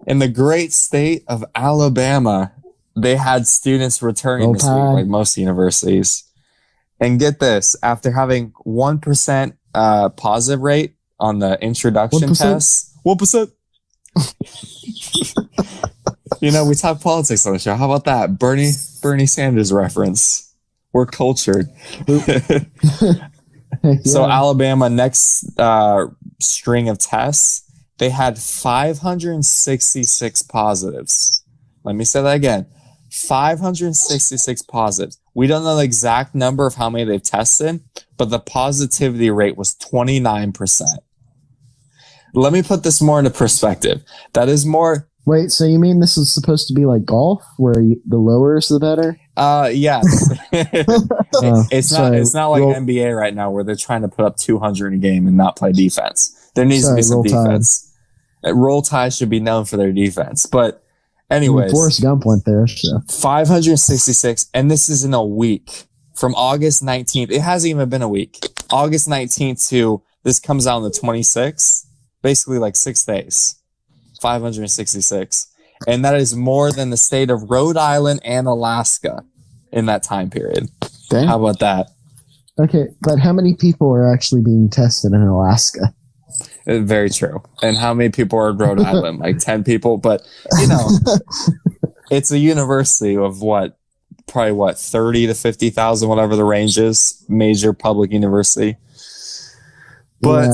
In the great state of Alabama, they had students returning Roll this week, Tide. like most universities. And get this, after having 1% positive rate on the introduction 1%? test, 1%. You know, we talk politics on the show. How about that? Bernie Sanders reference. We're cultured. So Alabama, next string of tests, they had 566 positives. Let me say that again. 566 positives. We don't know the exact number of how many they've tested, but the positivity rate was 29%. Let me put this more into perspective. That is more. Wait, so you mean this is supposed to be like golf, where the lower is the better? Yes. It's not like NBA right now where they're trying to put up 200 a game and not play defense. There needs to be some defense. Roll Tide should be known for their defense. But anyways, Forrest Gump went there. So. 566, and this is in a week. From August 19th. It hasn't even been a week. August 19th to this comes out on the 26th. Basically like 6 days. 566. And that is more than the state of Rhode Island and Alaska in that time period. Dang. How about that? Okay, but how many people are actually being tested in Alaska? Very true. And how many people are in Rhode Island? Like 10 people. But, you know, it's a university of probably 30 to 50,000, whatever the range is. Major public university. But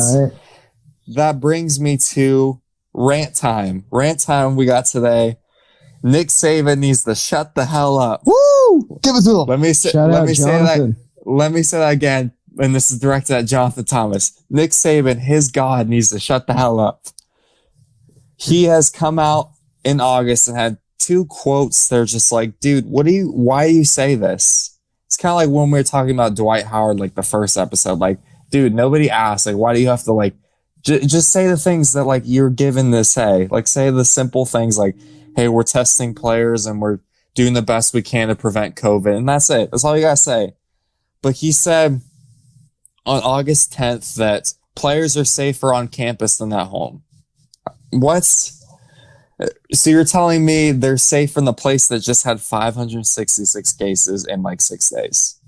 that brings me to Rant Time. Rant Time we got today. Nick Saban needs to shut the hell up. Woo! Give it to him. Let me say that again. And this is directed at Jonathan Thomas. Nick Saban, his God, needs to shut the hell up. He has come out in August and had 2 quotes. They're just like, dude, why do you say this? It's kind of like when we were talking about Dwight Howard, like the first episode. Like, dude, nobody asked. Like, why do you have to like just say the things that like you're given to say? Like, say the simple things like, hey, we're testing players and we're doing the best we can to prevent COVID. And that's it. That's all you gotta say. But he said on August 10th that players are safer on campus than at home. What? So you're telling me they're safe in the place that just had 566 cases in like 6 days?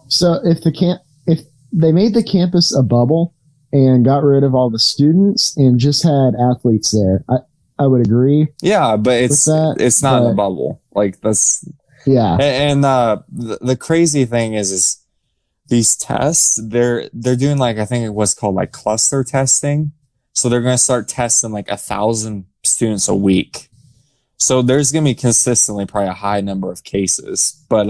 So if they made the campus a bubble and got rid of all the students and just had athletes there, I would agree. Yeah, but it's not a bubble. Like that's And the crazy thing is these tests, they're doing like, I think it was called like cluster testing. So they're going to start testing like 1,000 students a week. So there's going to be consistently probably a high number of cases. But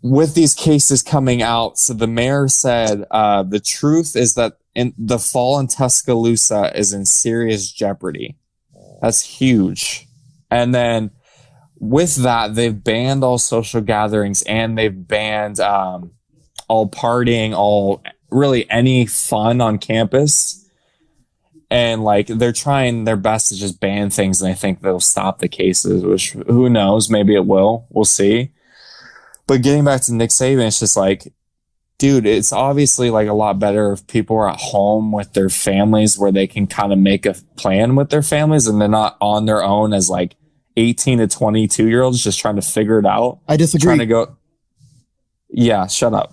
with these cases coming out, so the mayor said the truth is that the fall in Tuscaloosa is in serious jeopardy. That's huge. And then with that, they've banned all social gatherings and they've banned all partying, all really any fun on campus. And like they're trying their best to just ban things, and I think they'll stop the cases, which who knows, maybe it will. We'll see. But getting back to Nick Saban, it's just like, dude, it's obviously like a lot better if people are at home with their families where they can kind of make a plan with their families and they're not on their own as like 18 to 22 year olds just trying to figure it out. I disagree. Trying to go. Yeah, shut up.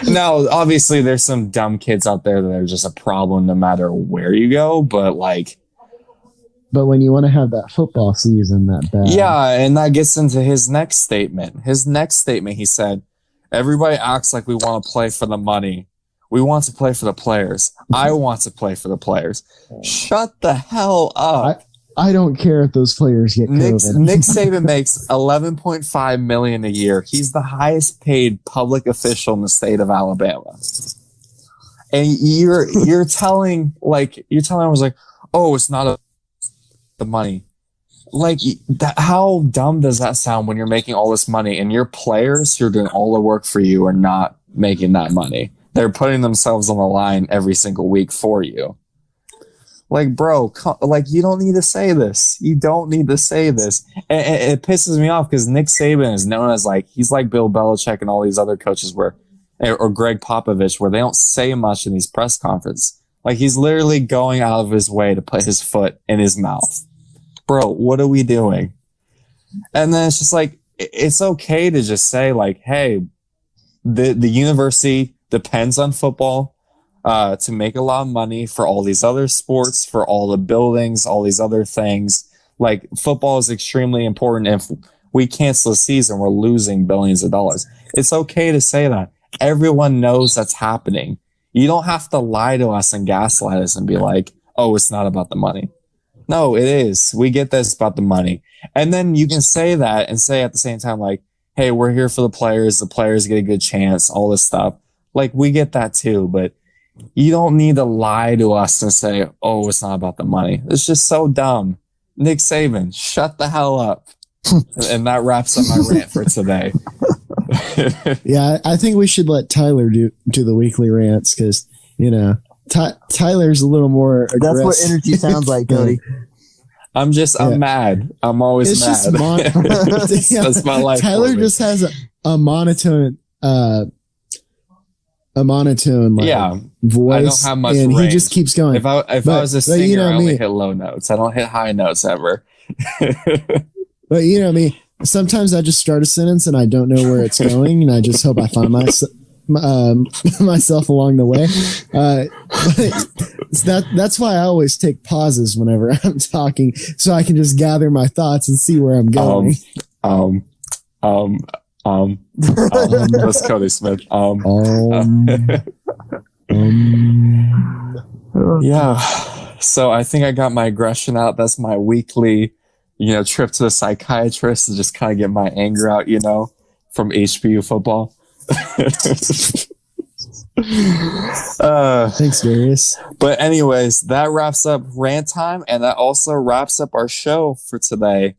Now, obviously there's some dumb kids out there that are just a problem no matter where you go, but when you want to have that football season that bad. Yeah, and that gets into his next statement. He said, everybody acts like we want to play for the money. We want to play for the players. I want to play for the players. Shut the hell up. I don't care if those players get COVID. Nick Saban makes $11.5 million a year. He's the highest paid public official in the state of Alabama. And you're telling I was like, oh, it's not the money. Like how dumb does that sound when you're making all this money and your players who are doing all the work for you are not making that money? They're putting themselves on the line every single week for you. Like, bro, you don't need to say this. You don't need to say this. And it pisses me off because Nick Saban is known as he's like Bill Belichick and all these other coaches or Greg Popovich, where they don't say much in these press conferences. Like, he's literally going out of his way to put his foot in his mouth. Bro, what are we doing? And then it's just like, it's okay to just say, like, hey, the university depends on football to make a lot of money for all these other sports, for all the buildings, all these other things. Like, football is extremely important. If we cancel the season, we're losing billions of dollars. It's okay to say that. Everyone knows that's happening. You don't have to lie to us and gaslight us and be like, oh, it's not about the money. No, it is. We get this about the money. And then you can say that and say at the same time, like, hey, we're here for the players. The players get a good chance, all this stuff. Like, we get that too, but you don't need to lie to us and say, oh, it's not about the money. It's just so dumb. Nick Saban, shut the hell up. And that wraps up my rant for today. Yeah, I think we should let Tyler do the weekly rants because, you know, Tyler's a little more aggressive. That's what energy sounds like, Cody. I'm mad. I'm always mad. That's my life. Tyler just has a monotone, like, voice. I don't have much and range. He just keeps going. If I was a singer, I only hit low notes. I don't hit high notes ever. But you know me. Sometimes I just start a sentence and I don't know where it's going, and I just hope I find myself along the way. But that's why I always take pauses whenever I'm talking, so I can just gather my thoughts and see where I'm going. That's Cody Smith. Yeah. So I think I got my aggression out. That's my weekly, trip to the psychiatrist to just kind of get my anger out, from HBU football. Thanks, Darius. But anyways, that wraps up Rant Time, and that also wraps up our show for today.